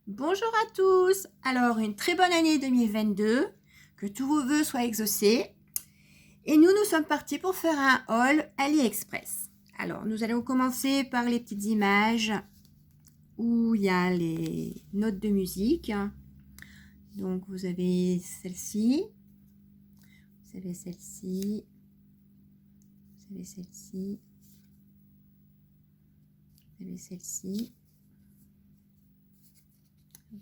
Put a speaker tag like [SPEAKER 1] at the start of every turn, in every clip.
[SPEAKER 1] Bonjour à tous. Alors, une très bonne année 2022. Que tous vos vœux soient exaucés. Et nous sommes partis pour faire un haul AliExpress. Alors, nous allons commencer par les petites images où il y a les notes de musique. Donc, vous avez celle-ci. Vous avez celle-ci. Vous avez celle-ci. Vous avez celle-ci.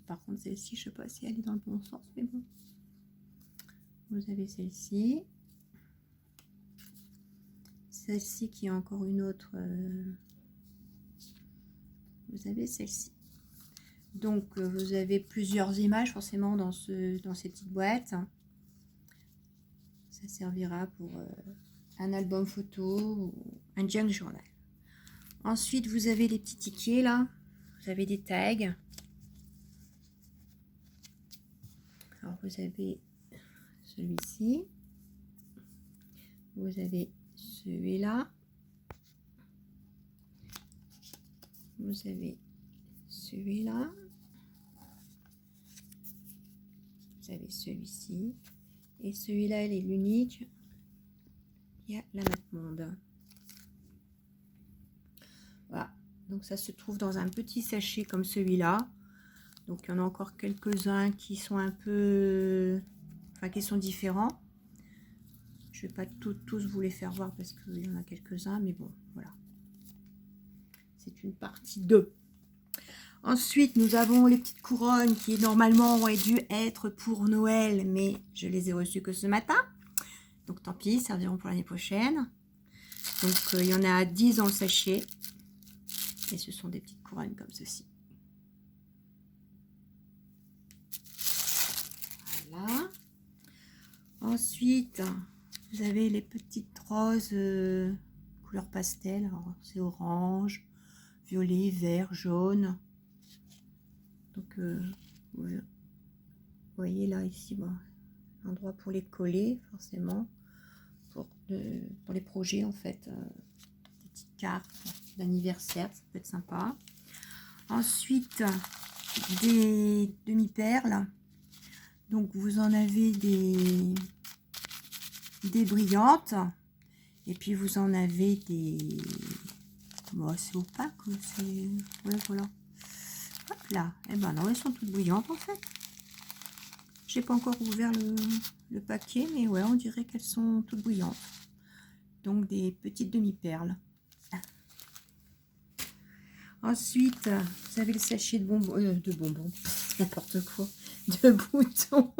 [SPEAKER 1] Par contre, celle-ci, je ne sais pas si elle est dans le bon sens, mais bon. Vous avez celle-ci. Celle-ci qui est encore une autre. Vous avez celle-ci. Donc, vous avez plusieurs images forcément dans ces petites boîtes. Ça servira pour un album photo ou un junk journal. Ensuite, vous avez les petits tickets là. Vous avez des tags. Alors, vous avez celui-ci. Vous avez celui-là. Vous avez celui-là. Vous avez celui-ci. Et celui-là, il est l'unique. Il y a la Matmonde. Voilà. Donc, ça se trouve dans un petit sachet comme celui-là. Donc, il y en a encore quelques-uns qui sont un peu... Enfin, qui sont différents. Je ne vais pas tous vous les faire voir parce qu'il y en a quelques-uns. Mais bon, voilà. C'est une partie 2. Ensuite, nous avons les petites couronnes qui normalement auraient dû être pour Noël, mais je les ai reçues que ce matin. Donc tant pis, serviront pour l'année prochaine. Donc il y en a 10 dans le sachet. Et ce sont des petites couronnes comme ceci. Voilà. Ensuite, vous avez les petites roses couleur pastel. C'est orange, violet, vert, jaune. Donc, vous voyez là, ici, bon, endroit pour les coller, forcément, pour les projets, en fait, des petites cartes d'anniversaire, ça peut être sympa. Ensuite, des demi-perles. Donc, vous en avez des brillantes, et puis vous en avez des... Bon, c'est opaque, c'est... Ouais, voilà. Hop là, et ben non, elles sont toutes brillantes en fait. J'ai pas encore ouvert le paquet, mais ouais, on dirait qu'elles sont toutes brillantes. Donc des petites demi-perles. Ensuite, vous avez le sachet de bonbons, n'importe quoi, de boutons.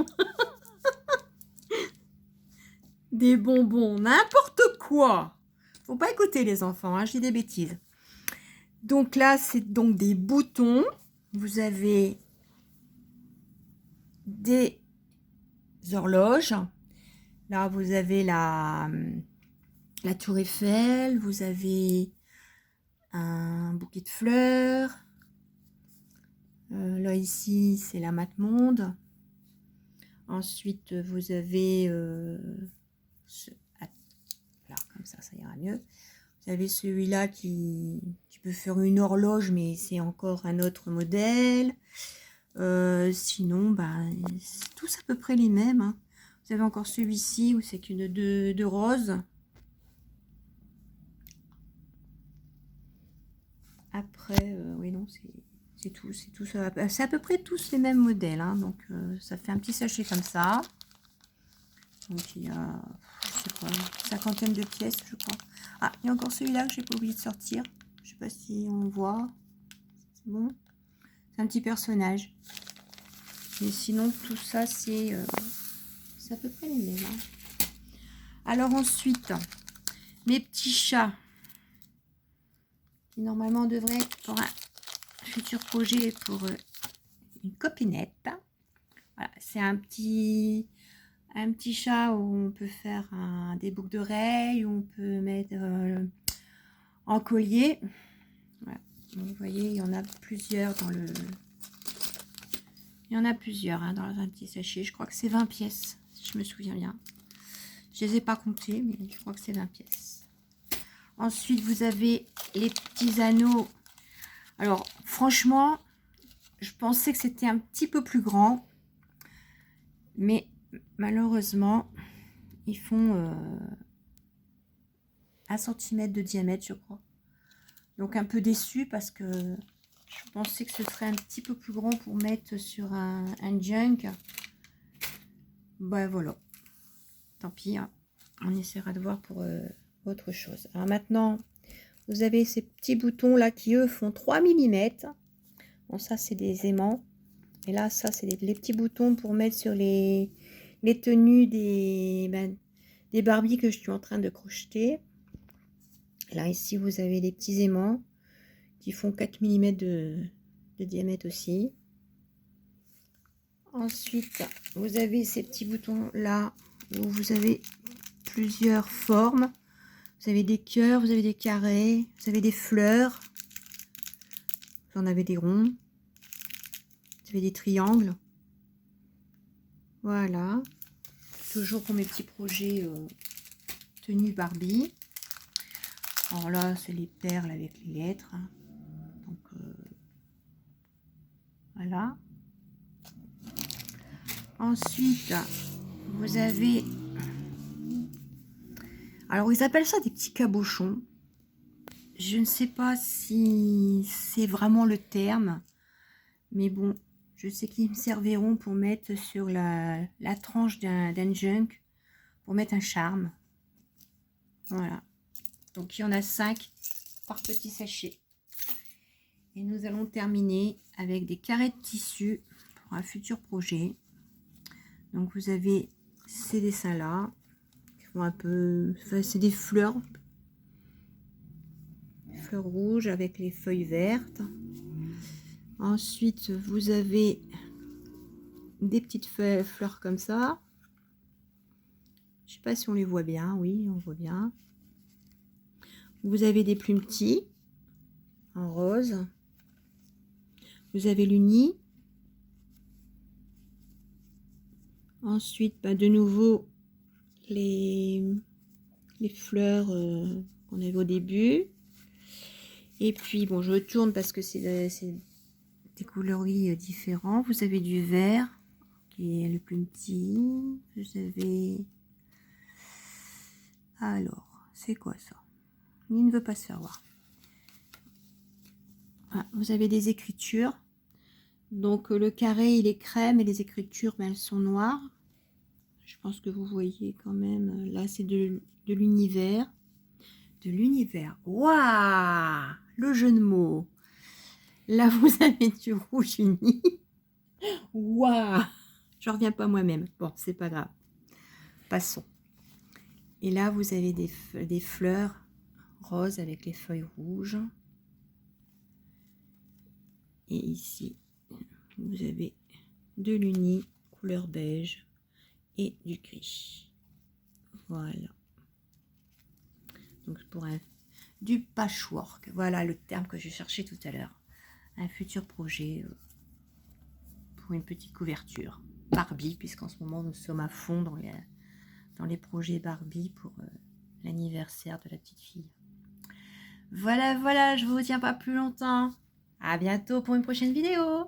[SPEAKER 1] Des bonbons, n'importe quoi. Faut pas écouter les enfants, hein, je dis des bêtises. Donc là, c'est donc des boutons. Vous avez des horloges. Là, vous avez la Tour Eiffel. Vous avez un bouquet de fleurs. Là, ici, c'est la Matmonde. Ensuite, vous avez... alors, comme ça ira mieux. Vous avez celui-là qui peut faire une horloge, mais c'est encore un autre modèle. Sinon, ben, c'est tous à peu près les mêmes. Hein. Vous avez encore celui-ci où c'est qu'une de rose. Après, oui, non, c'est tout. C'est à peu près tous les mêmes modèles. Hein, donc, ça fait un petit sachet comme ça. Donc, il y a, je sais pas, une cinquantaine de pièces, je crois. Ah, il y a encore celui-là que j'ai pas oublié de sortir. Je sais pas si on voit. C'est bon. C'est un petit personnage. Mais sinon, tout ça, c'est à peu près les mêmes. Hein. Alors ensuite, mes petits chats, qui normalement devraient être pour un futur projet pour une copinette. Voilà, c'est un petit chat où on peut faire des boucles d'oreilles, où on peut mettre en collier. Voilà. Donc, vous voyez, il y en a plusieurs dans le... Il y en a plusieurs hein, dans un petit sachet. Je crois que c'est 20 pièces, si je me souviens bien. Je ne les ai pas comptés, mais je crois que c'est 20 pièces. Ensuite, vous avez les petits anneaux. Alors, franchement, je pensais que c'était un petit peu plus grand, mais malheureusement, ils font 1 cm de diamètre, je crois. Donc un peu déçue parce que je pensais que ce serait un petit peu plus grand pour mettre sur un junk. Ben voilà, tant pis, hein. On essaiera de voir pour autre chose. Alors maintenant, vous avez ces petits boutons là qui eux font 3 mm. Bon, ça c'est des aimants. Et là, ça c'est les petits boutons pour mettre sur les tenues des Barbie que je suis en train de crocheter. Là ici vous avez des petits aimants qui font 4 mm de diamètre aussi. Ensuite, vous avez ces petits boutons là où vous avez plusieurs formes. Vous avez des cœurs, vous avez des carrés, vous avez des fleurs, vous en avez des ronds, vous avez des triangles. Voilà. Toujours pour mes petits projets tenue Barbie. Alors là, c'est les perles avec les lettres. Donc, voilà. Ensuite, vous avez... Alors, ils appellent ça des petits cabochons. Je ne sais pas si c'est vraiment le terme. Mais bon, je sais qu'ils me serviront pour mettre sur la tranche d'un junk. Pour mettre un charme. Voilà. Donc, il y en a 5 par petit sachet. Et nous allons terminer avec des carrés de tissu pour un futur projet. Donc vous avez ces dessins là qui font un peu, enfin, c'est des fleurs rouges avec les feuilles vertes. Ensuite vous avez des petites fleurs comme ça. Je sais pas si on les voit bien. Oui, on voit bien. Vous avez des plumes petits en rose. Vous avez l'uni. Ensuite, de nouveau, les fleurs qu'on avait au début. Et puis, bon, je tourne parce que c'est des coloris différents. Vous avez du vert, qui est le plus petit. Vous avez... Alors, c'est quoi ça? Il ne veut pas se faire voir. Ah, vous avez des écritures. Donc, le carré, il est crème et les écritures, elles sont noires. Je pense que vous voyez quand même. Là, c'est de l'univers. De l'univers. Waouh! Le jeu de mots. Là, vous avez du rouge uni. Waouh! Je reviens pas moi-même. Bon, c'est pas grave. Passons. Et là, vous avez des fleurs roses avec les feuilles rouges. Et ici, vous avez de l'uni couleur beige et du gris. Voilà. Donc pour du patchwork. Voilà le terme que je cherchais tout à l'heure. Un futur projet pour une petite couverture Barbie, puisqu'en ce moment nous sommes à fond dans les projets Barbie pour l'anniversaire de la petite fille. Voilà, voilà, je vous retiens pas plus longtemps. À bientôt pour une prochaine vidéo.